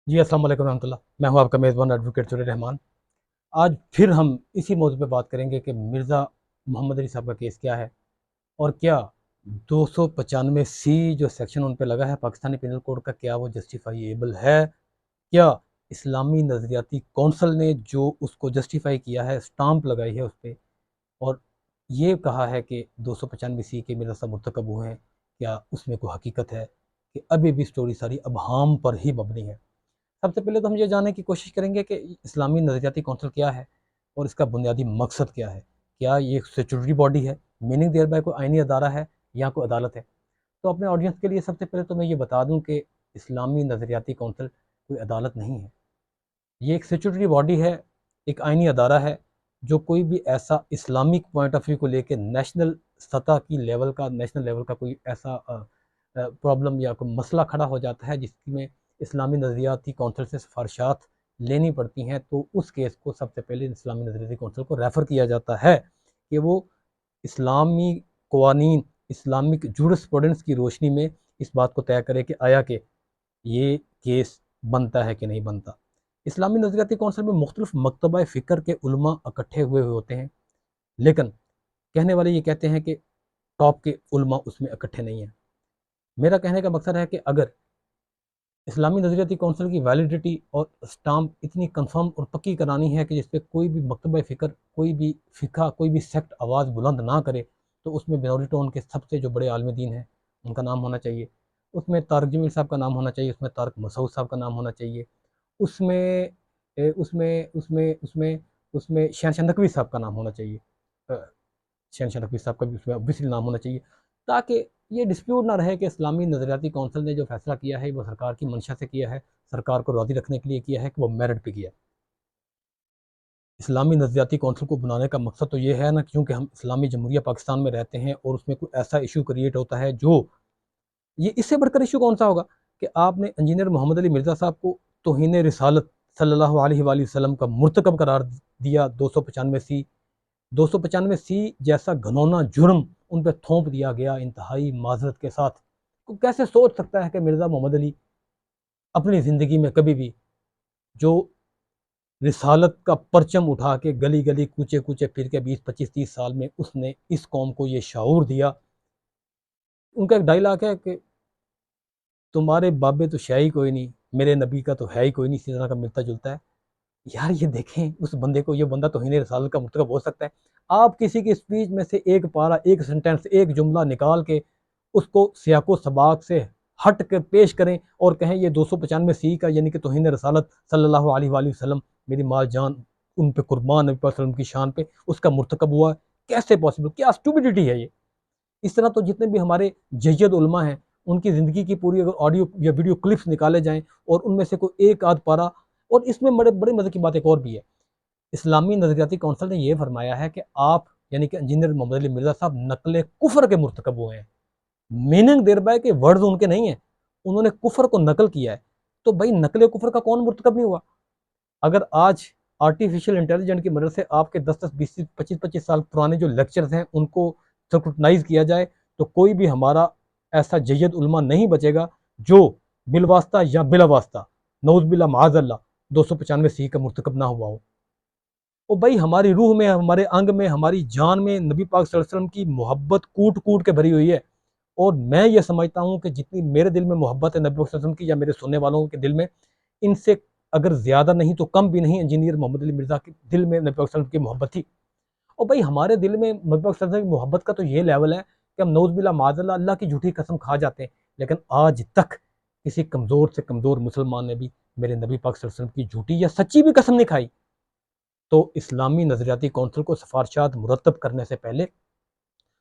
जी, अस्सलाम वालेकुम रहमतुल्लाह। मैं हूँ आपका मेज़बान एडवोकेट चौधरी रहमान। आज फिर हम इसी मौजू पे बात करेंगे कि मिर्ज़ा मोहम्मद अली साहब का केस क्या है और क्या 295 सी जो सेक्शन उन पे लगा है पाकिस्तानी पिनल कोड का, क्या वो जस्टिफाइएबल है? क्या इस्लामी नज़रियाती कौंसल ने जो उसको जस्टिफ़ाई किया है, स्टाम्प लगाई है उस पे और ये कहा है कि 295 सी के मिर्ज़ा साहब मुर्तकब हुए हैं, क्या उसमें कोई हकीकत है कि अभी भी स्टोरी सारी अबहाम पर ही मबनी है? सबसे पहले तो हम ये जानने की कोशिश करेंगे कि इस्लामी नज़रियाती कौंसल क्या है और इसका बुनियादी मकसद क्या है। क्या ये एक स्टैट्यूटरी बॉडी है, मीनिंग देयर बाय कोई आइनी अदारा है या कोई अदालत है? तो अपने ऑडियंस के लिए सबसे पहले तो मैं ये बता दूं कि इस्लामी नज़रियाती कौंसल कोई अदालत नहीं है। ये एक स्टैट्यूटरी बॉडी है, एक आइनी अदारा है जो कोई भी ऐसा इस्लामिक पॉइंट ऑफ व्यू को लेकर नेशनल सतह की लेवल का, नेशनल लेवल का कोई ऐसा प्रॉब्लम या कोई मसला खड़ा हो जाता है जिसमें इस्लामी नज़रियाती कौंसल से सिफारिशात लेनी पड़ती हैं, तो उस केस को सबसे पहले इस्लामी नज़रियाती कौंसल को रेफ़र किया जाता है कि वो इस्लामी कवानीन, इस्लामिक जूरिस्प्रूडेंस की रोशनी में इस बात को तय करे कि आया कि ये केस बनता है कि नहीं बनता। इस्लामी नज़रियाती कौंसल में मुख्तलिफ मकतबा फ़िक्र के उलमा इकट्ठे हुए होते हैं, लेकिन कहने वाले ये कहते हैं कि टॉप के उलमा उसमें इकट्ठे नहीं हैं। मेरा कहने का मकसद है कि अगर इस्लामी नज़रियाती कौंसिल की वैलिडिटी और स्टाम्प इतनी कंफर्म और पक्की करानी है कि जिस पे कोई भी मकतबा फ़िक्र, कोई भी फ़िक़ा, कोई भी सेक्ट आवाज़ बुलंद ना करे, तो उसमें बिनौरी टोन के सबसे जो बड़े आलिम दीन हैं उनका नाम होना चाहिए। उसमें तारिक जमील साहब का नाम होना चाहिए, उसमें तारिक मसूद साहब का नाम होना चाहिए, उसमें उसमें उसमें उसमें उसमें शहनशाह नकवी साहब का नाम होना चाहिए। शहनशाह नकवी साहब का भी उसमें ऑब्वियसली नाम होना चाहिए, ताकि ये डिस्प्यूट ना रहे कि इस्लामी नज़रियाती कौंसिल ने जो फैसला किया है वो सरकार की मंशा से किया है, सरकार को राज़ी रखने के लिए किया है कि वो मेरिट पे किया है। इस्लामी नज़रियाती कौंसिल को बनाने का मकसद तो ये है ना, क्योंकि हम इस्लामी जमहूरिया पाकिस्तान में रहते हैं और उसमें कोई ऐसा इशू क्रिएट होता है जो, ये इससे बढ़कर इशू कौन सा होगा कि आपने इंजीनियर मोहम्मद अली मिर्ज़ा साहब को तौहीन रिसालत सल्लल्लाहु अलैहि वसल्लम का मुर्तकब करार दिया। 295 सी, 295 सी जैसा घनौना जुर्म उन पर थोप दिया गया इंतहाई माजरत के साथ। तो कैसे सोच सकता है कि मिर्ज़ा मोहम्मद अली अपनी ज़िंदगी में कभी भी जो रिसालत का परचम उठा के गली गली कूचे कूचे फिर के 20 25 30 साल में उसने इस कौम को ये शाऊर दिया। उनका एक डायलॉग है कि तुम्हारे बाबे तो शाही कोई नहीं, मेरे नबी का तो है ही कोई नहीं, इसी तरह का मिलता जुलता है। यार ये देखें उस बंदे को, ये बंदा तौहीन रिसालत का मुर्तकब हो सकता है? आप किसी की स्पीच में से एक पारा, एक सेंटेंस, एक जुमला निकाल के उसको सियाको सबाक से हट कर पेश करें और कहें ये 295 सी का यानी कि तौहीन रसालत सल्लल्लाहु अलैहि वसल्लम, मेरी माँ जान उन पे कुर्बान, नबी वसल्लम की शान पे उसका मुर्तकब हुआ। कैसे पॉसिबल? क्या स्टूपिडिटी है ये। इस तरह तो जितने भी हमारे जय्यद उलमा हैं उनकी ज़िंदगी की पूरी अगर ऑडियो या वीडियो क्लिप्स निकाले जाएं और उनमें से कोई एक आध पारा, और इसमें बड़े बड़े मज़े की बात एक और भी है। इस्लामी नज़रियाती कौंसिल ने यह फरमाया है कि आप यानी कि इंजीनियर मोहम्मद अली मिर्ज़ा साहब नकल कुफर के मुर्तकब हुए हैं। मीनिंग देर बाय के वर्ड्स उनके नहीं है, उन्होंने कुफर को नकल किया है। तो भाई नकल कुफर का कौन मुर्तकब नहीं हुआ? अगर आज आर्टिफिशियल इंटेलिजेंस की मदद से आपके 10 10 20 25 25 साल पुराने जो लेक्चर्स हैं उनको स्क्रूटनाइज किया जाए, तो कोई भी हमारा ऐसा जय्यद उलमा नहीं बचेगा जो बिलवास्ता या बिलावास्ता नौज बिल्ला माजल्ला 295 सी का मुर्तकब ना हुआ हो। और भाई हमारी रूह में, हमारे अंग में, हमारी जान में नबी पाक सल्लल्लाहु अलैहि वसल्लम की मोहब्बत कूट कूट के भरी हुई है। और मैं ये समझता हूँ कि जितनी मेरे दिल में मोहब्बत है नबी पाक सल्लल्लाहु अलैहि वसल्लम की, या मेरे सुनने वालों के दिल में, इनसे अगर ज़्यादा नहीं तो कम भी नहीं इंजीनियर मोहम्मद अली मिर्ज़ा के दिल में नबी पाक सल्लल्लाहु अलैहि वसल्लम की मोहब्बत थी। और भाई हमारे दिल में नबी पाक सल्लल्लाहु अलैहि वसल्लम की मोहब्बत का तो ये लेवल है कि हम नौज़ बिल्ला माज़अल्लाह अल्लाह की झूठी कसम खा जाते हैं, लेकिन आज तक किसी कमज़ोर से कमज़ोर मुसलमान ने भी मेरे नबी पाक सल्लल्लाहु अलैहि वसल्लम की झूठी या सच्ची भी कसम नहीं खाई। तो इस्लामी नज़रियाती कौंसिल को सिफारशात मुरतब करने से पहले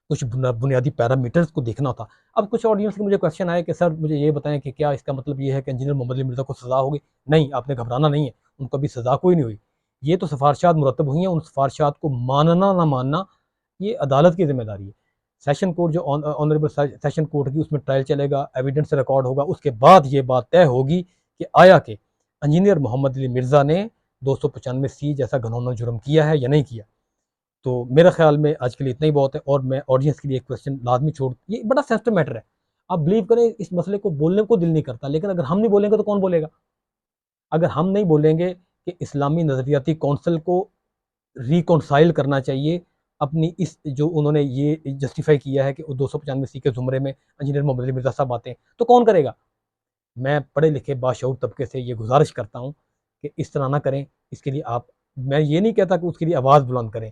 कुछ बुनियादी पैरामीटर्स को देखना था। अब कुछ ऑडियंस के मुझे क्वेश्चन आए कि सर मुझे ये बताएं कि क्या इसका मतलब ये है कि इंजीनियर मोहम्मद अली मिर्ज़ा को सज़ा होगी? नहीं, आपने घबराना नहीं है, उनको अभी सज़ा कोई नहीं हुई। ये तो सिफारशात मुरतब हुई हैं, उन सिफारशात को मानना ना मानना ये अदालत की जिम्मेदारी है। सेशन कोर्ट जो ऑनरेबल सेशन कोर्ट की, उसमें ट्रायल चलेगा, एविडेंस रिकॉर्ड होगा, उसके बाद ये बात तय होगी कि आया कि इंजीनियर मोहम्मद अली मिर्ज़ा ने 295 सी जैसा घिनौना जुर्म किया है या नहीं किया। तो मेरा ख्याल में आज के लिए इतना ही बहुत है, और मैं ऑडियंस के लिए एक क्वेश्चन लाजमी छोड़, ये बड़ा सेंसिटिव मैटर है। आप बिलीव करें इस मसले को बोलने को दिल नहीं करता, लेकिन अगर हम नहीं बोलेंगे तो कौन बोलेगा? अगर हम नहीं बोलेंगे कि इस्लामी नज़रियाती कौंसिल को रिकॉन्साइल करना चाहिए अपनी इस जो उन्होंने ये जस्टिफाई किया है कि 295 सी के ज़ुमरे में इंजीनियर मोहम्मद अली मिर्ज़ा साहब आते हैं, तो कौन करेगा? मैं पढ़े लिखे बाशऊर तबके से ये गुजारिश करता हूँ कि इस तरह ना करें। इसके लिए आप, मैं ये नहीं कहता कि उसके लिए आवाज़ बुलंद करें,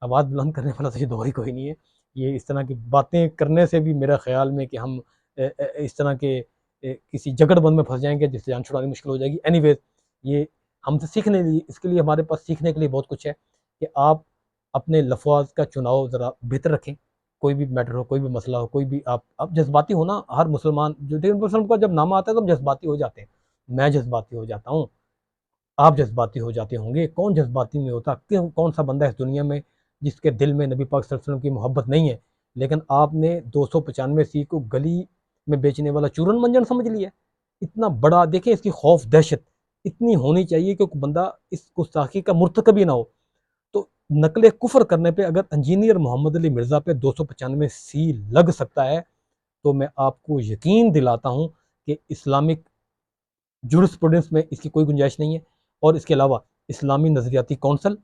आवाज़ बुलंद करने वाला तो ये दौर ही कोई नहीं है। ये इस तरह की बातें करने से भी मेरा ख्याल में कि हम इस तरह के किसी जगड़बंद में फंस जाएंगे जिससे जान छुड़ानी मुश्किल हो जाएगी। एनीवेज, ये हमसे सीखने लिए, इसके लिए हमारे पास सीखने के लिए बहुत कुछ है कि आप अपने लफ्ज़ का चुनाव ज़रा बेहतर रखें। कोई भी मैटर हो, कोई भी मसला हो, कोई भी आप जज्बाती हो ना, हर मुसलमान जो देखिए मुसलमान का जब नाम आता है तो हम जज्बाती हो जाते हैं। मैं जज्बाती हो जाता हूँ, आप जज्बाती हो जाते होंगे। कौन जज्बाती नहीं होता? क्यों? कौन सा बंदा इस दुनिया में जिसके दिल में नबी पाक सल्लल्लाहु अलैहि वसल्लम की मोहब्बत नहीं है? लेकिन आपने 295 सी को गली में बेचने वाला चूरन मंजन समझ लिया। इतना बड़ा देखिए, इसकी खौफ दहशत इतनी होनी चाहिए कि बंदा इस गुस्ताखी का मुर्तकब ही ना हो। तो नकले कुफर करने पे अगर इंजीनियर मोहम्मद अली मिर्ज़ा पे 295 सी लग सकता है, तो मैं आपको यकीन दिलाता हूँ कि इस्लामिक जूरिस्प्रूडेंस में इसकी कोई गुंजाइश नहीं है। और इसके अलावा इस्लामी नज़रियाती कौंसल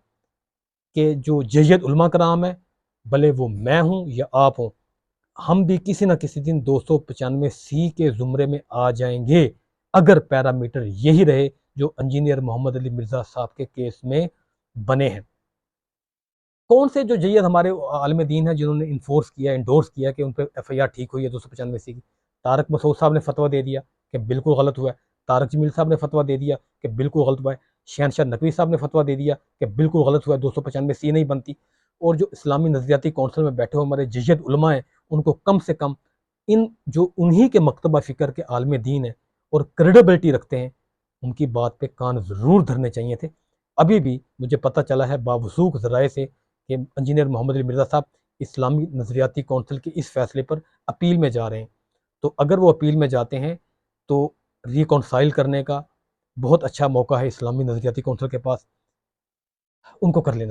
के जो जय्यद उलमा कराम है, भले वो मैं हूँ या आप हों, हम भी किसी न किसी दिन 295 सी के ज़ुमरे में आ जाएंगे, अगर पैरामीटर यही रहे जो इंजीनियर मोहम्मद अली मिर्ज़ा साहब के केस में बने हैं। कौन से जो जैयद हमारे आलिम दीन है जिन्होंने इन्फोर्स किया, इंडोर्स किया कि उन पर एफ आई आर ठीक हुई है 295 सी की? तारक मसूद साहब ने फतवा दे दिया कि बिल्कुल गलत हुआ है। तारक जमील साहब ने फतवा दे दिया कि बिल्कुल गलत हुआ है। शहनशाह नकवी साहब ने फतवा दे दिया कि बिल्कुल गलत हुआ है, 295 सी नहीं बनती। और जो इस्लामी नज़रियाती कौंसिल में बैठे हुए हमारे जैयद उलमा हैं, उनको कम से कम इन जो उन्हीं के मकतबा फ़िक्र के आलिम दीन है और क्रेडिबिलिटी रखते हैं, उनकी बात पे कान ज़रूर धरने चाहिए थे। अभी भी मुझे पता चला है बावसूख ज़राए से कि इंजीनियर मोहम्मद अली मिर्ज़ा साहब इस्लामी नज़रियाती कौंसिल के इस फैसले पर अपील में जा रहे हैं। तो अगर वो अपील में जाते हैं तो रिकॉन्साइल करने का बहुत अच्छा मौका है इस्लामी नज़रियाती कौंसिल के पास, उनको कर लेना